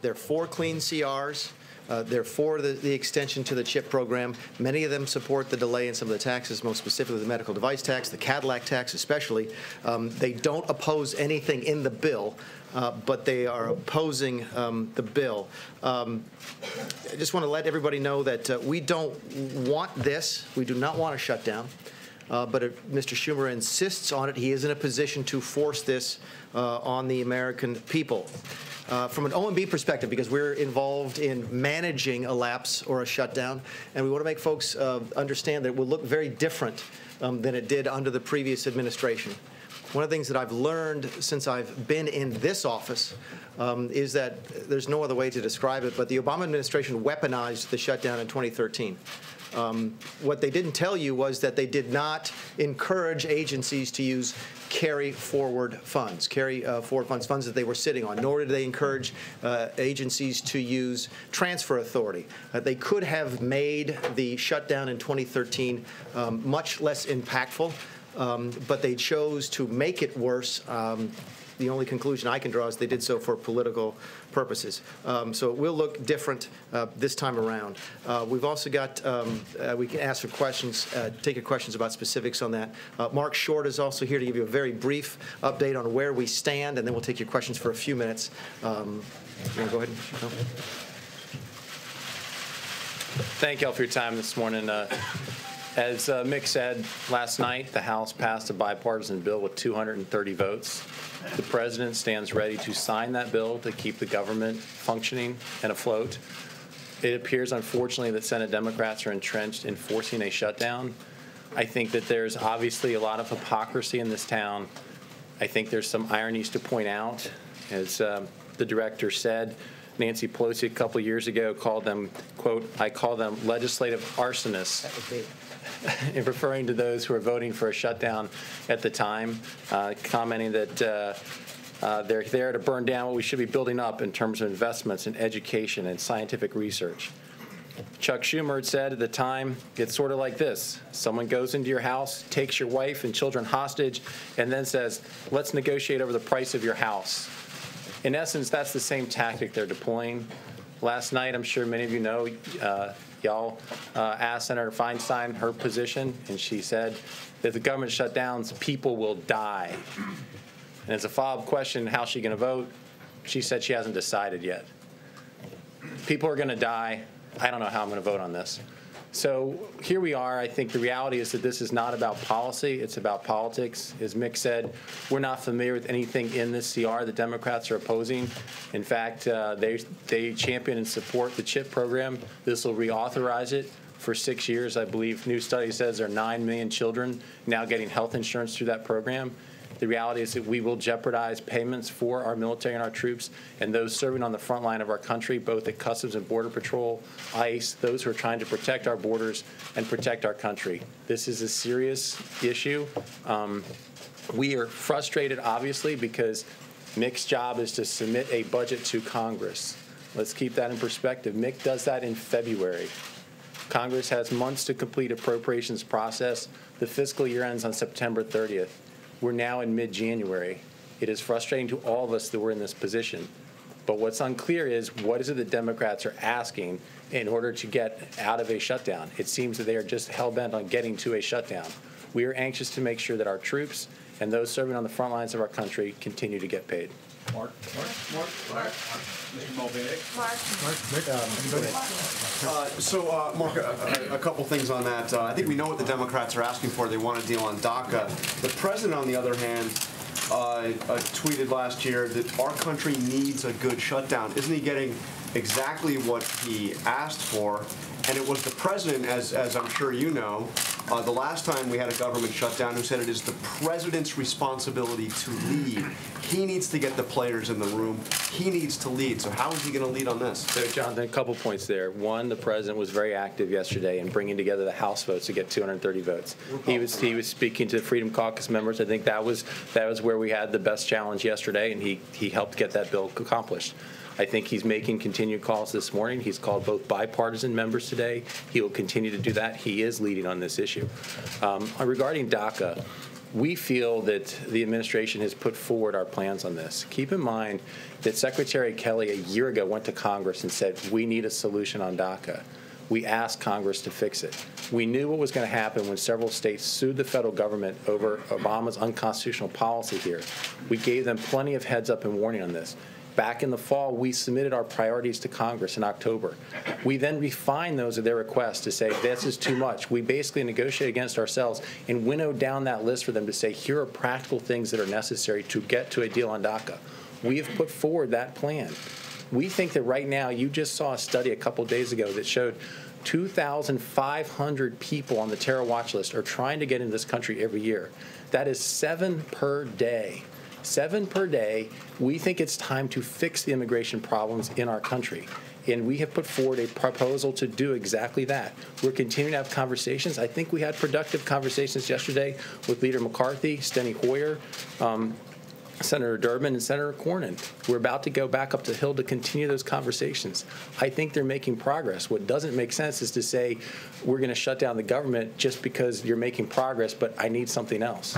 They're for clean CRs. They're for the extension to the CHIP program. Many of them support the delay in some of the taxes, most specifically the medical device tax, the Cadillac tax especially. They don't oppose anything in the bill, but they are opposing the bill. I just want to let everybody know that we don't want this. We do not want a shutdown. But if Mr. Schumer insists on it, he is in a position to force this on the American people. From an OMB perspective, because we're involved in managing a lapse or a shutdown, and we want to make folks understand that it will look very different than it did under the previous administration. One of the things that I've learned since I've been in this office is that there's no other way to describe it, but the Obama administration weaponized the shutdown in 2013. What they didn't tell you was that they did not encourage agencies to use carry-forward funds, funds that they were sitting on, nor did they encourage agencies to use transfer authority. They could have made the shutdown in 2013 much less impactful, but they chose to make it worse. The only conclusion I can draw is they did so for political purposes. So it will look different this time around. We've also got, we can ask for questions, take your questions about specifics on that. Mark Short is also here to give you a very brief update on where we stand, and then we'll take your questions for a few minutes. You want to go ahead? No? Thank you all for your time this morning. As Mick said, last night the House passed a bipartisan bill with 230 votes. The President stands ready to sign that bill to keep the government functioning and afloat. It appears, unfortunately, that Senate Democrats are entrenched in forcing a shutdown. I think that there's obviously a lot of hypocrisy in this town. I think there's some ironies to point out. As the director said, Nancy Pelosi a couple years ago called them, quote, "I call them legislative arsonists," that would be in referring to those who were voting for a shutdown at the time, commenting that they're there to burn down what we should be building up in terms of investments in education and scientific research. Chuck Schumer had said at the time, it's sort of like this. Someone goes into your house, takes your wife and children hostage, and then says, let's negotiate over the price of your house. In essence, that's the same tactic they're deploying. Last night, I'm sure many of you know, y'all asked Senator Feinstein her position, and she said that if the government shut down, people will die. And as a follow-up question, how's she going to vote? She said she hasn't decided yet. People are going to die. I don't know how I'm going to vote on this. So here we are. I think the reality is that this is not about policy. It's about politics. As Mick said, we're not familiar with anything in this CR the Democrats are opposing. In fact, they champion and support the CHIP program. This will reauthorize it for 6 years. I believe new study says there are 9 million children now getting health insurance through that program. The reality is that we will jeopardize payments for our military and our troops and those serving on the front line of our country, both at Customs and Border Patrol, ICE, those who are trying to protect our borders and protect our country. This is a serious issue. We are frustrated, obviously, because Mick's job is to submit a budget to Congress. Let's keep that in perspective. Mick does that in February. Congress has months to complete appropriations process. The fiscal year ends on September 30th. We're now in mid-January. It is frustrating to all of us that we're in this position. But what's unclear is what is it the Democrats are asking in order to get out of a shutdown? It seems that they are just hell-bent on getting to a shutdown. We are anxious to make sure that our troops and those serving on the front lines of our country continue to get paid. Mark. Mr. Mulvaney. Mark, a couple things on that. I think we know what the Democrats are asking for. They want a deal on DACA. The president, on the other hand, tweeted last year that our country needs a good shutdown. Isn't he getting exactly what he asked for? And it was the president, as I'm sure you know, the last time we had a government shutdown, who said it is the president's responsibility to lead. He needs to get the players in the room. He needs to lead. So how is he going to lead on this? So, Jonathan, a couple points there. One, the president was very active yesterday in bringing together the House votes to get 230 votes. He was speaking to Freedom Caucus members. I think that was where we had the best challenge yesterday, and he helped get that bill accomplished. I think he's making continued calls this morning. He's called both bipartisan members today. He will continue to do that. He is leading on this issue. Regarding DACA, we feel that the administration has put forward our plans on this. Keep in mind that Secretary Kelly a year ago went to Congress and said, we need a solution on DACA. We asked Congress to fix it. We knew what was going to happen when several states sued the federal government over Obama's unconstitutional policy here. We gave them plenty of heads up and warning on this. Back in the fall, we submitted our priorities to Congress in October. We then refined those at their request to say, this is too much. We basically negotiated against ourselves and winnowed down that list for them to say, here are practical things that are necessary to get to a deal on DACA. We have put forward that plan. We think that right now, you just saw a study a couple days ago that showed 2,500 people on the terror watch list are trying to get into this country every year. That is 7 per day. 7 per day. We think it's time to fix the immigration problems in our country. And we have put forward a proposal to do exactly that. We're continuing to have conversations. I think we had productive conversations yesterday with Leader McCarthy, Steny Hoyer, Senator Durbin, and Senator Cornyn. We're about to go back up the Hill to continue those conversations. I think they're making progress. What doesn't make sense is to say we're going to shut down the government just because you're making progress, but I need something else.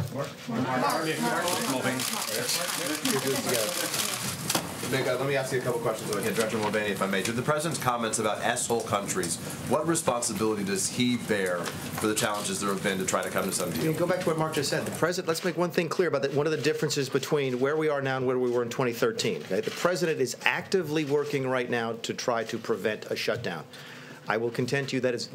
Let me ask you a couple questions, Director Mulvaney, if I may. To the President's comments about S-hole countries, what responsibility does he bear for the challenges there have been to try to come to some deal? Go back to what Mark just said. The President, let's make one thing clear about that. One of the differences between where we are now and where we were in 2013. Okay? The President is actively working right now to try to prevent a shutdown. I will contend to you that is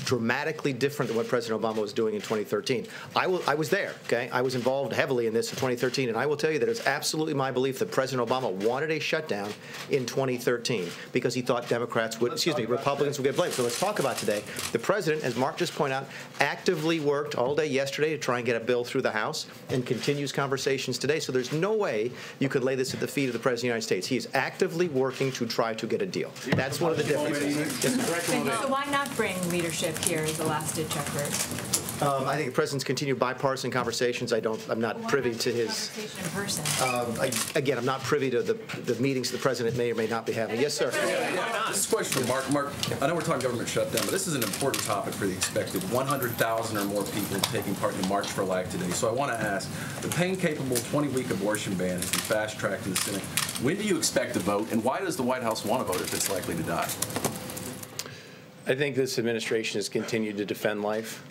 dramatically different than what President Obama was doing in 2013. I was there, okay? I was involved heavily in this in 2013, and I will tell you that it's absolutely my belief that President Obama wanted a shutdown in 2013 because he thought Democrats would, Republicans would get blamed. So let's talk about today. The President, as Mark just pointed out, actively worked all day yesterday to try and get a bill through the House and continues conversations today. So there's no way you could lay this at the feet of the President of the United States. He is actively working to try to get a deal. That's one of the differences. So why not bring leadership here as a last-ditch effort? I think the President's continued bipartisan conversations. I'm not privy to his. Conversation in person. Again, I'm not privy to the meetings the President may or may not be having. Yes, sir. This is a question for Mark. Mark, I know we're talking government shutdown, but this is an important topic for the expected 100,000 or more people taking part in the March for Life today. So I want to ask, the pain-capable 20-week abortion ban has been fast-tracked in the Senate. When do you expect to vote, and why does the White House want to vote if it's likely to die? I think this administration has continued to defend life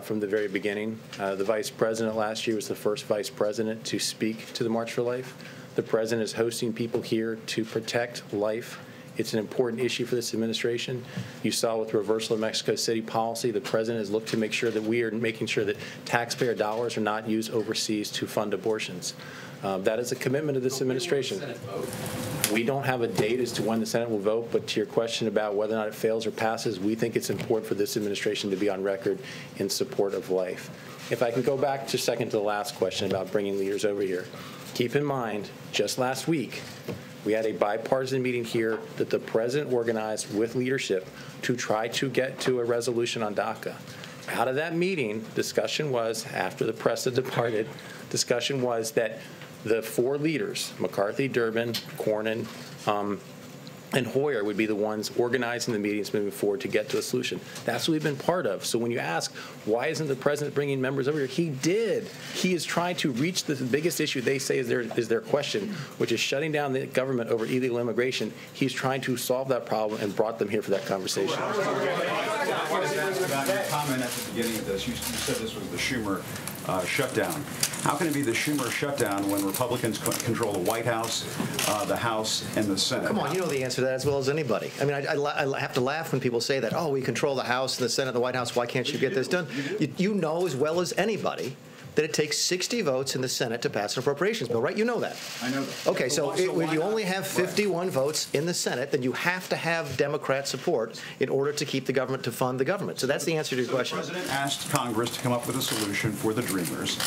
from the very beginning. The vice president last year was the first vice president to speak to the March for Life. The president is hosting people here to protect life. It's an important issue for this administration. You saw with the reversal of Mexico City policy, the president has looked to make sure that we are making sure that taxpayer dollars are not used overseas to fund abortions. That is a commitment of this administration. We don't have a date as to when the Senate will vote, but to your question about whether or not it fails or passes, we think it's important for this administration to be on record in support of life. If I can go back just a second to the last question about bringing leaders over here. Keep in mind, just last week, we had a bipartisan meeting here that the president organized with leadership to try to get to a resolution on DACA. Out of that meeting, discussion was, after the press had departed, discussion was that the 4 leaders, McCarthy, Durbin, Cornyn, and Hoyer, would be the ones organizing the meetings moving forward to get to a solution. That's what we've been part of. So when you ask, why isn't the president bringing members over here? He did. He is trying to reach the biggest issue they say is their question, which is shutting down the government over illegal immigration. He's trying to solve that problem and brought them here for that conversation. About your comment at the beginning of this, you said this was the Schumer shutdown. How can it be the Schumer shutdown when Republicans control the White House, the House, and the Senate? Come on, you know the answer to that as well as anybody. I mean, I have to laugh when people say that, oh, we control the House, the Senate, the White House, why can't you get this done? You know as well as anybody that it takes 60 votes in the Senate to pass an appropriations bill, right? You know that. I know that. Okay, so when you only have 51 votes in the Senate, then you have to have Democrat support in order to keep the government, to fund the government. So that's the answer to your question. The President asked Congress to come up with a solution for the Dreamers.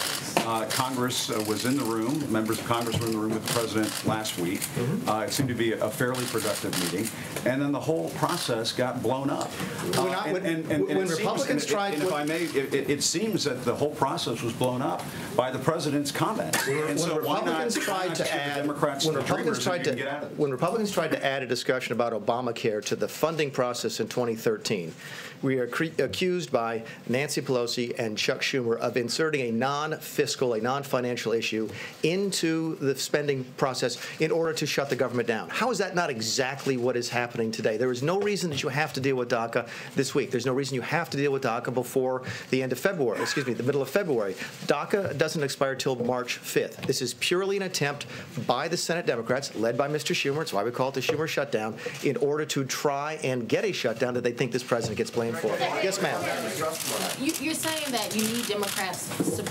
Congress was in the room. Members of Congress were in the room with the President last week. It seemed to be a fairly productive meeting. And then the whole process got blown up. When Republicans tried... If I may, it seems that the whole process was blown blown up by the president's comments. And so Republicans tried to add when Republicans tried to add a discussion about Obamacare to the funding process in 2013, we are accused by Nancy Pelosi and Chuck Schumer of inserting a non-fiscal, a non-financial issue into the spending process in order to shut the government down. How is that not exactly what is happening today? There is no reason that you have to deal with DACA this week. There's no reason you have to deal with DACA before the end of February, the middle of February. DACA doesn't expire till March 5th. This is purely an attempt by the Senate Democrats, led by Mr. Schumer, it's why we call it the Schumer shutdown, in order to try and get a shutdown that they think this president gets blamed for. Yes, ma'am. You're saying that you need Democrats'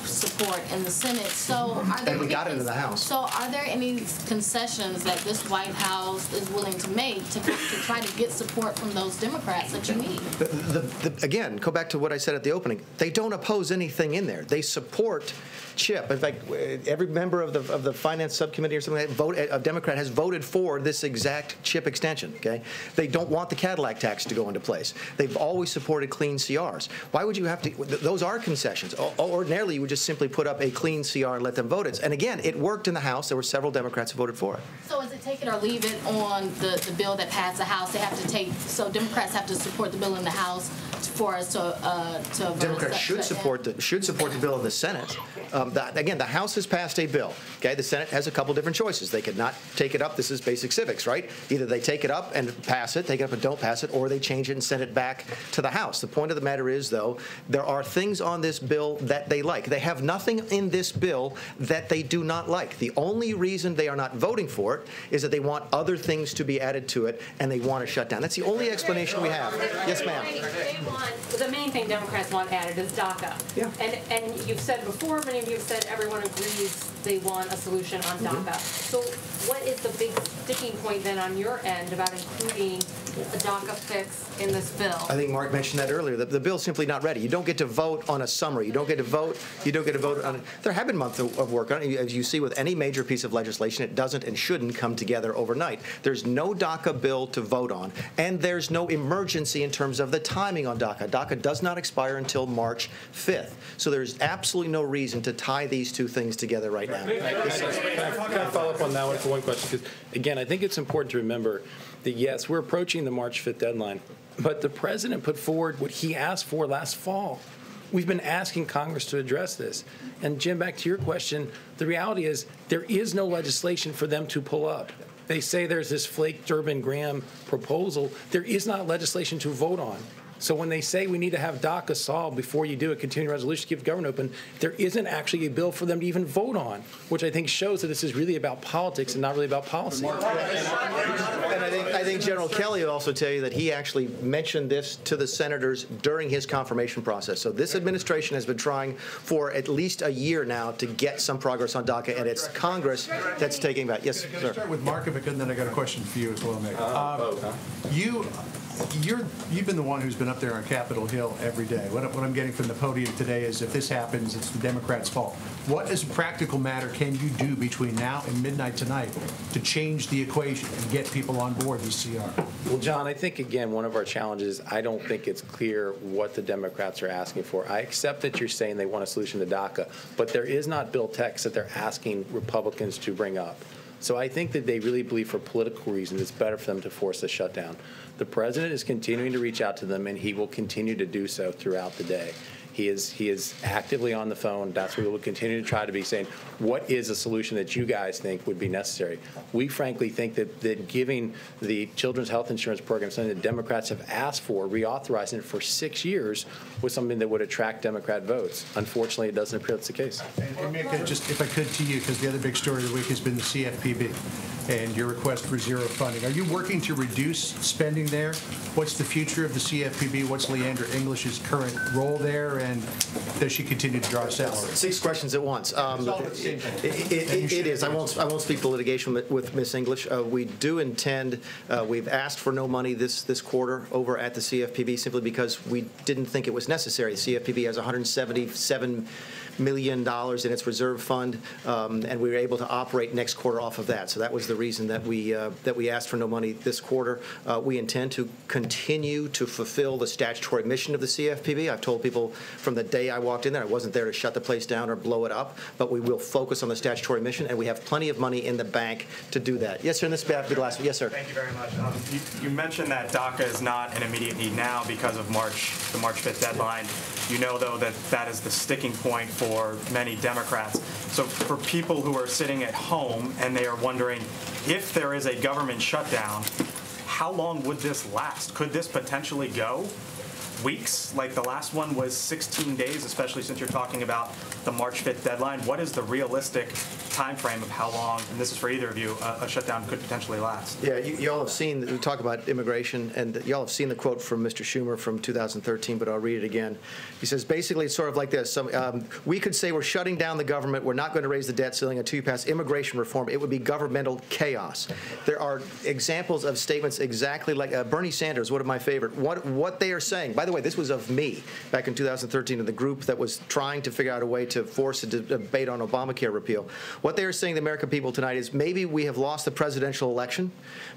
support in the Senate. So are there? And we got it in the House. So are there any concessions that this White House is willing to make to try to get support from those Democrats that you need? Again, go back to what I said at the opening. They don't oppose anything in there. They support CHIP. In fact, every member of the Finance Subcommittee or something a Democrat has voted for this exact CHIP extension. Okay, they don't want the Cadillac tax to go into place. They've always supported clean CRs. Why would you have to? Those are concessions. Ordinarily, you would just simply put up a clean CR and let them vote it. And again, it worked in the House. There were several Democrats who voted for it. So is it take it or leave it on the bill that passed the House? They have to take. So Democrats have to support the bill in the House for us to Democrats should support the bill in the Senate. Again, the House has passed a bill. Okay, the Senate has a couple different choices. They could not take it up. This is basic civics, right? Either they take it up and pass it, take it up and don't pass it, or they change it and send it back to the House. The point of the matter is, though, there are things on this bill that they like. They have nothing in this bill that they do not like. The only reason they are not voting for it is that they want other things to be added to it and they want to shut down. That's the only explanation we have. Yes, ma'am. The main thing Democrats want added is DACA. Yeah. And you've said before, many of you have said everyone agrees they want a solution on DACA. So what is the big sticking point then on your end about including a DACA fix in this bill? I think Mark mentioned that earlier. The bill's simply not ready. You don't get to vote on a summary. You don't get to vote. You don't get to vote on it. There have been months of work on it. As you see with any major piece of legislation, it doesn't and shouldn't come together overnight. There's no DACA bill to vote on, and there's no emergency in terms of the timing on DACA. DACA does not expire until March 5th. So there's absolutely no reason to tie these two things together right now. Can I follow up on that one for one question? Because, again, I think it's important to remember that, yes, we're approaching the March 5th deadline, but the president put forward what he asked for last fall. We've been asking Congress to address this. And, Jim, back to your question, the reality is there is no legislation for them to pull up. They say there's this Flake, Durbin, Graham proposal. There is not legislation to vote on. So when they say we need to have DACA solved before you do a continuing resolution to keep the government open, there isn't actually a bill for them to even vote on, which I think shows that this is really about politics and not really about policy. And I think General Kelly will also tell you that he actually mentioned this to the senators during his confirmation process. So this administration has been trying for at least a year now to get some progress on DACA, and it's Congress that's taking that. Yes, Can I sir. start with Mark, if I could, and then I got a question for you as well, Mick. You've been the one who's been up there on Capitol Hill every day. What I'm getting from the podium today is if this happens, it's the Democrats' fault. What, as a practical matter, can you do between now and midnight tonight to change the equation and get people on board the CR? Well, John, I think, again, one of our challenges, I don't think it's clear what the Democrats are asking for. I accept that you're saying they want a solution to DACA, but there is not bill text that they're asking Republicans to bring up. So I think that they really believe for political reasons it's better for them to force a shutdown. The president is continuing to reach out to them, and he will continue to do so throughout the day. He is actively on the phone. That's what we will continue to try to be saying, what is a solution that you guys think would be necessary? We frankly think that giving the Children's Health Insurance Program, something that Democrats have asked for, reauthorizing it for 6 years, was something that would attract Democrat votes. Unfortunately, it doesn't appear that's the case. And Mick, just if I could to you, because the other big story of the week has been the CFPB and your request for zero funding. Are you working to reduce spending there? What's the future of the CFPB? What's Leandra English's current role there, and does she continue to draw salary? 6 questions at once. It is. I won't speak to litigation with Ms. English. We do intend. We've asked for no money this quarter over at the CFPB simply because we didn't think it was necessary. The CFPB has $177 million in its reserve fund, and we were able to operate next quarter off of that. So that was the reason that we asked for no money this quarter. We intend to continue to fulfill the statutory mission of the CFPB. I've told people from the day I walked in there, I wasn't there to shut the place down or blow it up, but we will focus on the statutory mission, and we have plenty of money in the bank to do that. Yes, sir, and this will be the last one. Yes, sir. Thank you very much. You mentioned that DACA is not an immediate need now because of the March 5th deadline. You know, though, that that is the sticking point for many Democrats. So for people who are sitting at home and they are wondering if there is a government shutdown, how long would this last? Could this potentially go weeks? Like the last one was 16 days, especially since you're talking about the March 5th deadline. What is the realistic time frame of how long, and this is for either of you, a shutdown could potentially last? Yeah, you all have seen, we talk about immigration, and you all have seen the quote from Mr. Schumer from 2013, but I'll read it again. He says, basically, it's sort of like this. We could say we're shutting down the government, we're not going to raise the debt ceiling until you pass immigration reform. It would be governmental chaos. There are examples of statements exactly like Bernie Sanders, one of my favorite. What they are saying, by the way, this was of me back in 2013 in the group that was trying to figure out a way to force a debate on Obamacare repeal. What they are saying to the American people tonight is maybe we have lost the presidential election.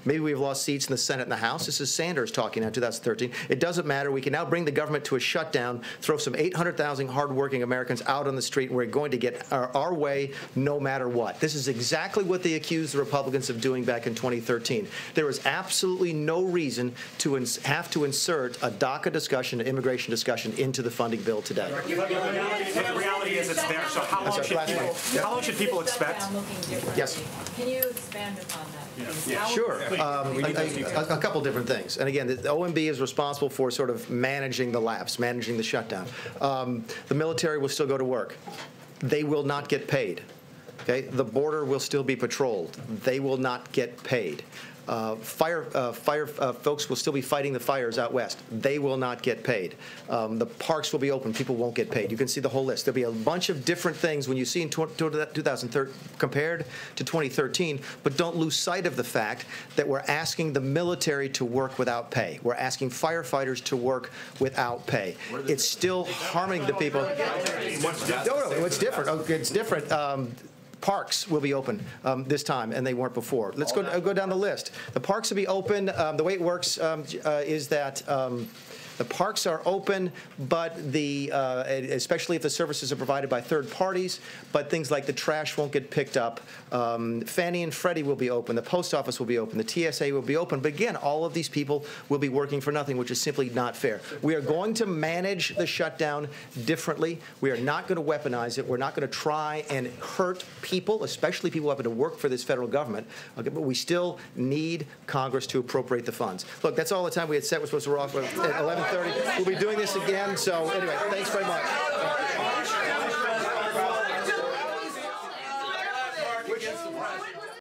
Maybe we have lost seats in the Senate and the House. This is Sanders talking now in 2013. It doesn't matter. We can now bring the government to a shutdown, throw some 800,000 hardworking Americans out on the street, and we're going to get our way no matter what. This is exactly what they accused the Republicans of doing back in 2013. There is absolutely no reason to have to insert a DACA discussion, an immigration discussion, into the funding bill today. The reality is it's there, so how long should people expect? Yes. Can you expand upon that, please? Yeah, sure. A couple different things. And again, the OMB is responsible for sort of managing the lapse, managing the shutdown. The military will still go to work. They will not get paid. Okay? The border will still be patrolled. They will not get paid. Fire folks will still be fighting the fires out west. They will not get paid. The parks will be open. People won't get paid. You can see the whole list. There'll be a bunch of different things when you see in 2013 compared to 2013, but don't lose sight of the fact that we're asking the military to work without pay. We're asking firefighters to work without pay. It's still harming the people. No, it's different. Okay, it's different. Parks will be open this time, and they weren't before. Let's go down the list. The parks will be open. The way it works is that the parks are open, but especially if the services are provided by third parties, but things like the trash won't get picked up. Fannie and Freddie will be open. The post office will be open. The TSA will be open. But again, all of these people will be working for nothing, which is simply not fair. We are going to manage the shutdown differently. We are not going to weaponize it. We're not going to try and hurt people, especially people having to work for this federal government. Okay, but we still need Congress to appropriate the funds. Look, that's all the time we had set. We're supposed to roll off at 11:30. We'll be doing this again. So anyway, thanks very much.